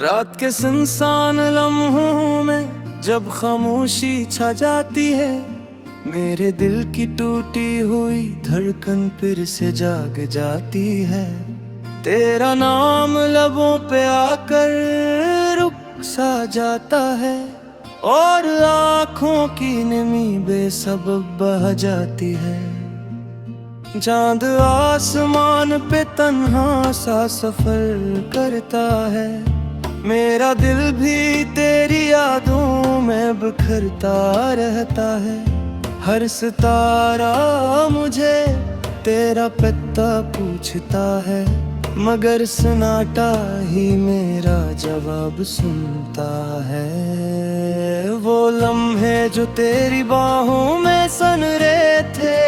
रात के सुनसान लम्हों में जब खामोशी छा जाती है, मेरे दिल की टूटी हुई धड़कन फिर से जाग जाती है। तेरा नाम लबों पे आकर रुक सा जाता है और आँखों की नमी बेसबब बह जाती है। चांद आसमान पे तन्हा सा सफर करता है, मेरा दिल भी तेरी यादों में बिखरता रहता है। हर सितारा मुझे तेरा पता पूछता है, मगर सन्नाटा ही मेरा जवाब सुनता है। वो लम्हे जो तेरी बाहों में सन रहे थे,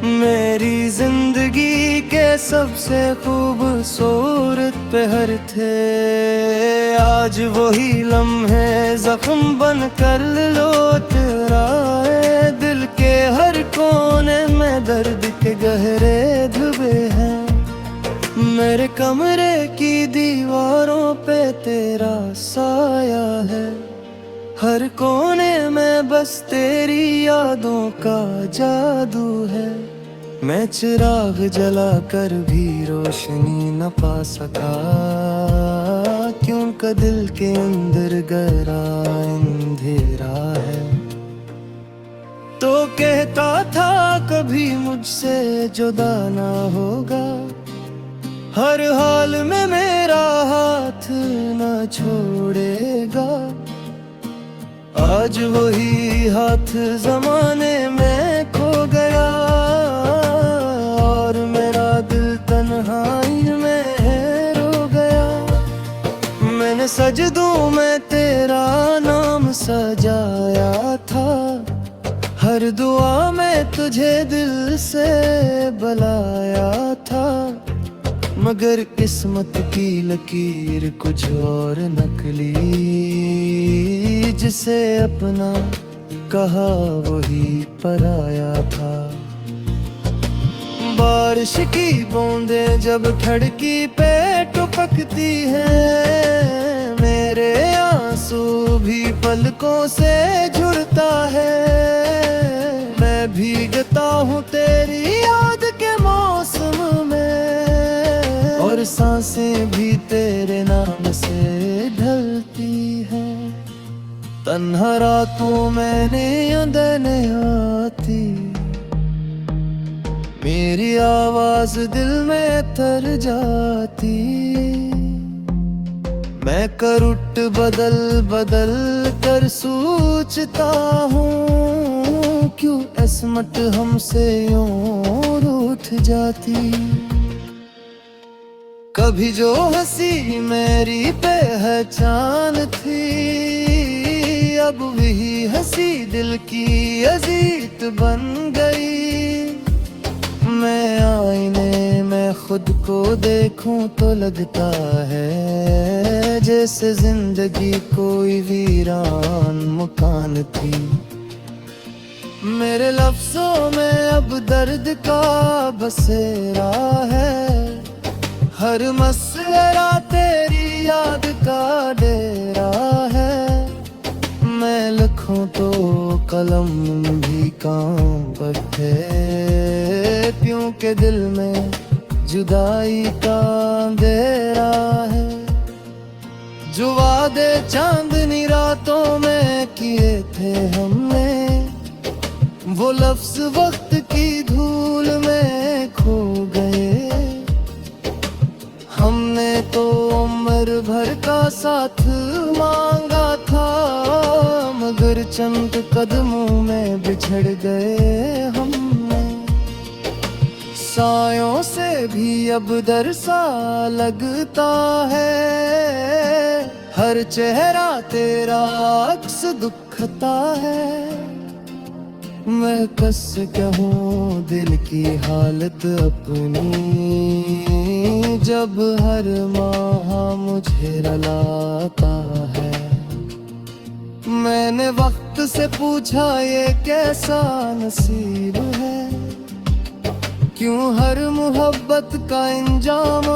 मेरी जिंदगी के सबसे खूबसूरत पहर थे। आज वही लम्हे जख्म बन कर लौट रहा, दिल के हर कोने में दर्द के गहरे धुबे हैं। मेरे कमरे की दीवारों पे तेरा साया है, हर कोने में बस तेरी यादों का जादू है। मैं चिराग जला कर भी रोशनी न पा सका, क्योंकि दिल के अंदर गहरा अंधेरा है। तो कहता था कभी मुझसे जुदा ना होगा, हर हाल में मेरा हाथ न छोड़ेगा। आज वही हाथ जमाने में खो गया और मेरा दिल तन्हाई में रो गया। मैंने सजदों में तेरा नाम सजाया था, हर दुआ में तुझे दिल से बुलाया था। मगर किस्मत की लकीर कुछ और निकली, जिसे अपना कहा वही पराया था। बारिश की बूंदें जब खिड़की पे टपकती हैं, मेरे आंसू भी पलकों से झुरता है। मैं भीगता हूँ तेरी याद के मौसम में, और सांसें भी तेरे नाम से ढलती हैं। तन्हा रातों में नींदें आती, मेरी आवाज दिल में तर जाती। मैं करुट बदल बदल कर सोचता हूँ, क्यों किस्मत हमसे यूं रूठ जाती। कभी जो हंसी मेरी पहचान थी, अब वही हंसी दिल की अजीत बन गई। मैं आईने में खुद को देखूं तो लगता है, जैसे जिंदगी कोई वीरान मकान थी। मेरे लफ्जों में अब दर्द का बसेरा है, हर मसला तेरी याद का डेरा है। मैं लिखूं तो कलम भी काम बैठे, क्योंकि दिल में जुदाई का अंधेरा है। जो वादे चांदनी रातों में किए थे हमने, वो लफ्ज वक्त की धूल में खो गए। हमने तो उम्र भर का साथ मांगा था, मगर चंद कदमों में बिछड़ गए हमने। सायों से भी अब डर सा लगता है, हर चेहरा तेरा अक्स दुखता है। मैं कस कहूँ दिल की हालत अपनी, जब हर माह मुझे रुलाता है। मैंने वक्त से पूछा ये कैसा नसीब है, क्यों हर मोहब्बत का इंजाम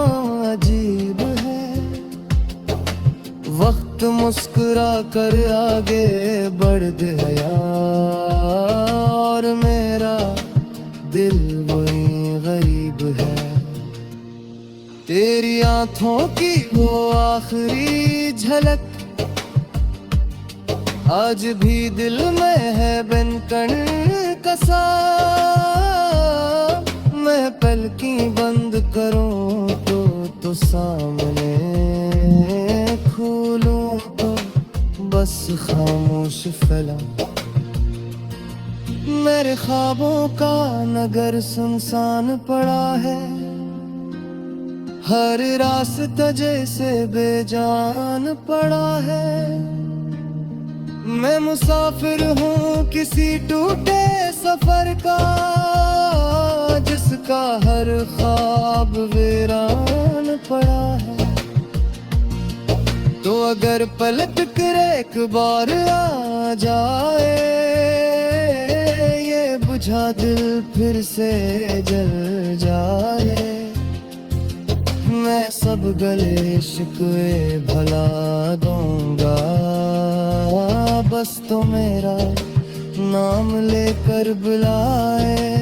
अजीब है। वक्त मुस्कुरा कर आगे बढ़ गया और मेरा दिल वही गरीब है। तेरी आंखों की वो आखिरी झलक आज भी दिल में है बनकन कसा। मैं पलकी बंद करूं तो सामने खोलूं तो बस खामोश फैला। मेरे ख्वाबों का नगर सुनसान पड़ा है, हर रास्ता जैसे बेजान पड़ा है। मैं मुसाफिर हूँ किसी टूटे सफर का, जिसका हर ख्वाब वीरान पड़ा है। तो अगर पलट कर एक बार आ जाए, ये बुझा दिल फिर से जल जाए। मैं सब गले शिकवे भुला दूंगा, बस तो मेरा नाम लेकर बुलाए।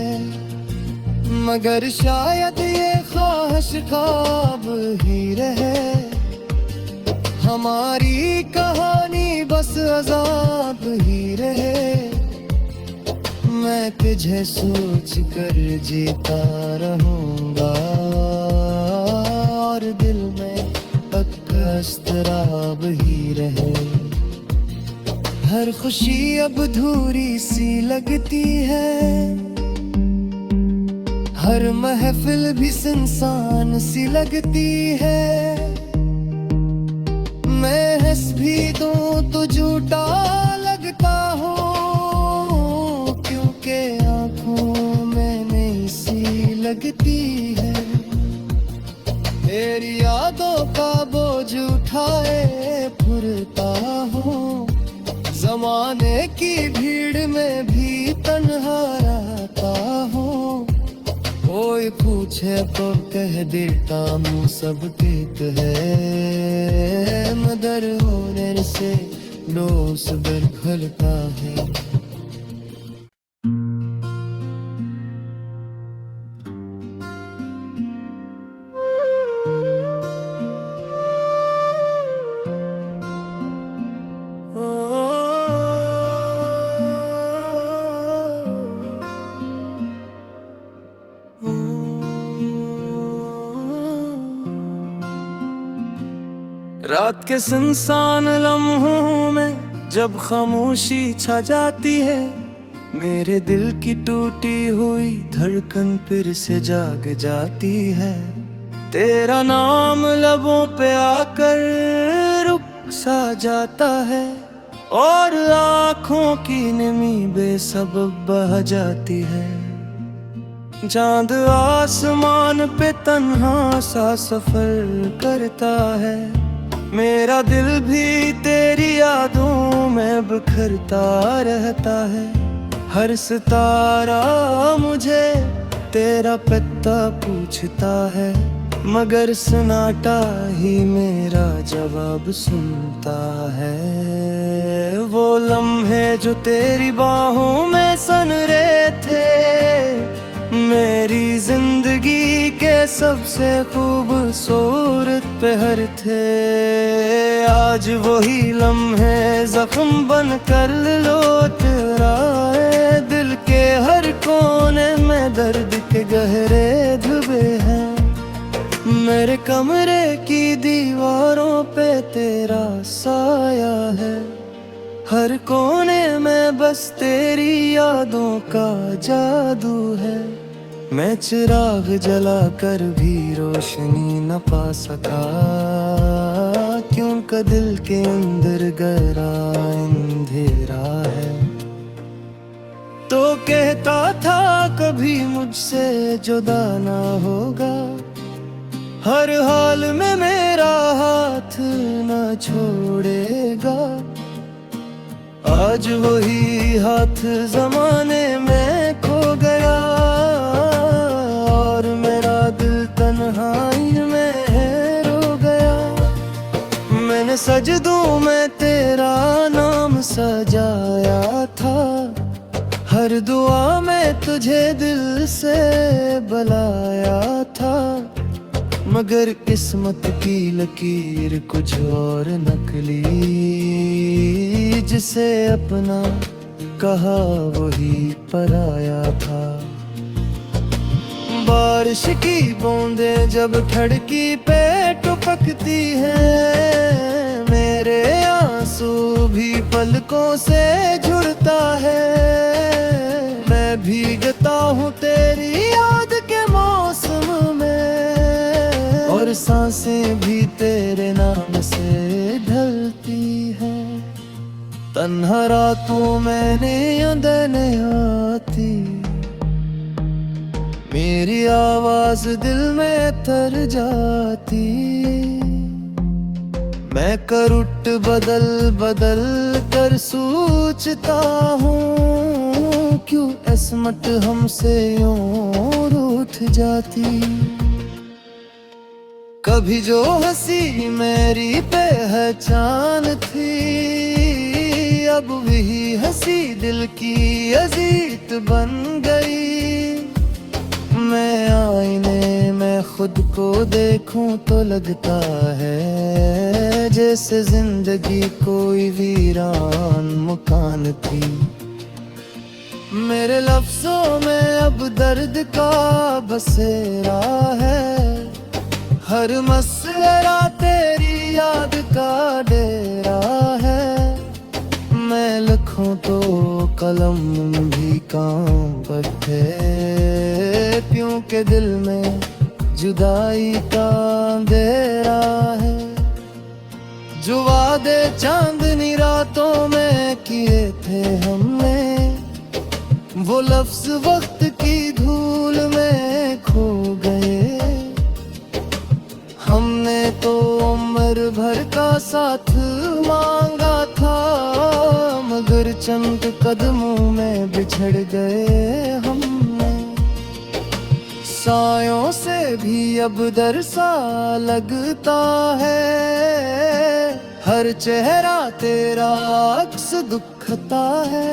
मगर शायद ये ख्वाहिश ख्वाब ही रहे, हमारी कहानी बस अजाब ही रहे। मैं तुझे सोच कर जीता रहूंगा और दिल में अस्तराब ही रहे। हर खुशी अब अधूरी सी लगती है, हर महफिल भी सुनसान सी लगती है। मैं हंस भी दूं तो झूठा लगता हूँ, क्योंकि आंखों में नहीं सी लगती है। तेरी यादों का बोझ उठाए फिरता हूँ, ज़माने की भीड़ में भी तन्हा रहता हूँ। कोई पूछे तो कह देता हूँ सब ठीक है, मगर होने से लो सबर खुलता है। रात के सुनसान लम्हों में जब खामोशी छा जाती है, मेरे दिल की टूटी हुई धड़कन फिर से जाग जाती है। तेरा नाम लबों पे आकर रुक सा जाता है, और आँखों की नमी बेसबब बह जाती है। चांद आसमान पे तन्हा सा सफर करता है, मेरा दिल भी तेरी यादों में बिखरता रहता है। हर सितारा मुझे तेरा पता पूछता है, मगर सन्नाटा ही मेरा जवाब सुनता है। वो लम्हे जो तेरी बाहों में सन रहे थे, मेरी जिंदगी के सबसे खूबसूरत पहर थे। आज वही लम्हे जख्म बन कर लौट रहे, दिल के हर कोने में दर्द के गहरे धुबे हैं। मेरे कमरे की दीवारों पे तेरा साया है, हर कोने में बस तेरी यादों का जादू है। मैं चिराग जला कर भी रोशनी न पा सका, क्योंकि दिल के अंदर गहरा अंधेरा है। तो कहता था कभी मुझसे जुदा ना होगा, हर हाल में मेरा हाथ न छोड़ेगा। आज वही हाथ जमाने में खो गया, और मेरा दिल तन्हाई में रो गया। मैंने सज दूं मैं तेरा नाम सजाया था, हर दुआ में तुझे दिल से बुलाया था। मगर किस्मत की लकीर कुछ और निकली, जिसे अपना कहा वही पराया था। बारिश की बूंदें जब खिड़की पे टपकती हैं, मेरे आंसू भी पलकों से झुरता है। मैं भीगता हूँ तेरी याद के मौसम में, और सांसें भी तेरे नाम से ढलती हैं। तन्हा रातों में नींद आती, मेरी आवाज दिल में तर जाती। मैं करुट बदल बदल कर सोचता हूँ, क्यों किस्मत हमसे यूं रूठ जाती। कभी जो हंसी मेरी पहचान थी, अब वही हंसी दिल की अजीत बन गई। मैं आईने में खुद को देखूं तो लगता है, जैसे जिंदगी कोई वीरान मकान थी। मेरे लफ्जों में अब दर्द का बसेरा है, हर मसला तेरी याद का डेरा है। मैं लिखूं तो कलम भी काम बैठे, क्योंकि दिल में जुदाई का अंधेरा है। जो वादे चांदनी रातों में किए थे हमने, वो लफ्ज वक्त की धूल में खो गए। हमने तो उम्र भर का साथ मांगा था, मगर चंद कदमों में बिछड़ गए हमने। सायों से भी अब डर सा लगता है, हर चेहरा तेरा अक्स दुखता है।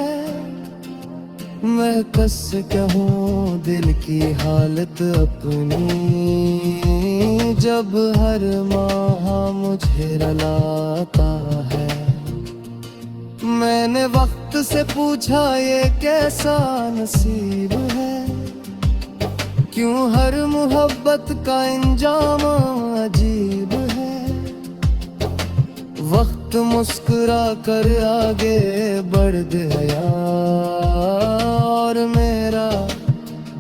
मैं कस कहूँ दिल की हालत अपनी, जब हर माह मुझे रुलाता है। मैंने वक्त से पूछा ये कैसा नसीब है, क्यों हर मोहब्बत का इंजाम अजीब है। वक्त मुस्कुरा कर आगे बढ़ गया, और मेरा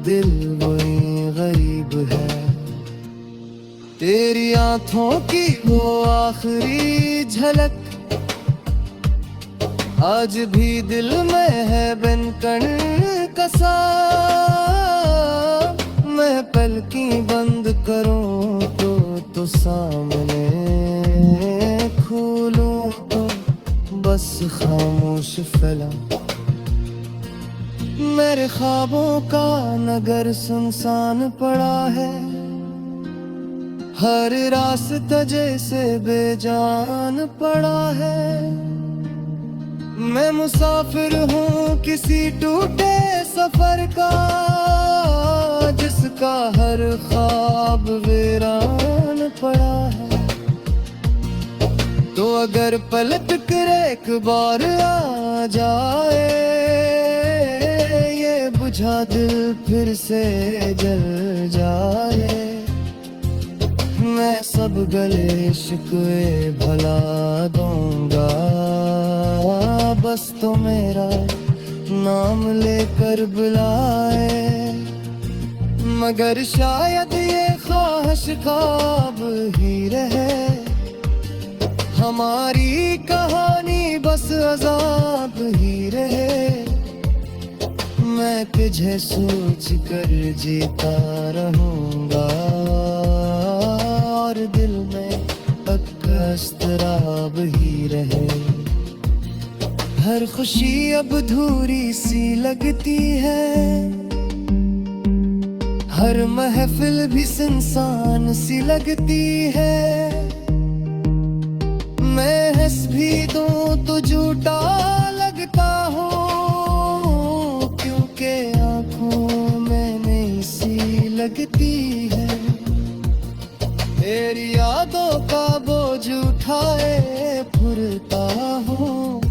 दिल वही गरीब है। तेरी आंखों की वो आखिरी झलक आज भी दिल में है बनकर कसा। मैं पलकी बंद करूं तो सामने, खोलूं तो बस खामोश फैला। मेरे ख्वाबों का नगर सुनसान पड़ा है, हर रास्ता जैसे बेजान पड़ा है। मैं मुसाफिर हूँ किसी टूटे सफर का, जिसका हर ख्वाब वीरान पड़ा है। तो अगर पलट कर एक बार आ जाए, ये बुझा दिल फिर से जल जाए। मैं सब गले शिकवे भला दूंगा, बस तो मेरा नाम लेकर बुलाए। मगर शायद ये ख्वाहिश ख्वाब ही रहे, हमारी कहानी बस अजाब ही रहे। मैं तुझे सोच कर जीता रहूंगा, और दिल में अस्तराब ही रहे। हर खुशी अब अधूरी सी लगती है, हर महफिल भी सुनसान सी लगती है। मैं हंस भी दूं तो झूठा लगता हूँ, क्योंकि आंखों में नहीं सी लगती है। तेरी यादों का बोझ उठाए फिरता हूँ,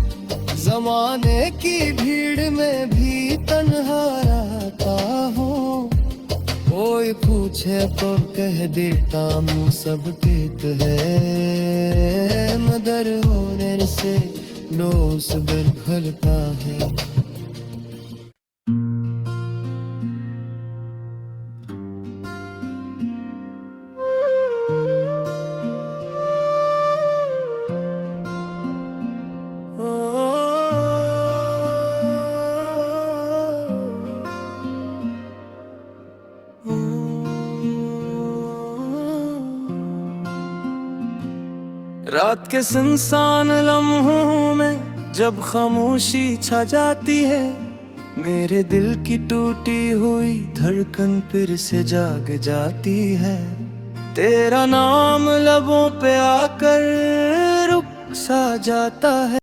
जमाने की भीड़ में भी तन्हा रहता हूँ। कोई पूछे तो कह देता हूँ सब ठीक है, मगर होने से लोस बिर फलता है। रात के सुनसान लम्हों में जब खामोशी छा जाती है, मेरे दिल की टूटी हुई धड़कन फिर से जाग जाती है। तेरा नाम लबों पे आकर रुक सा जाता है।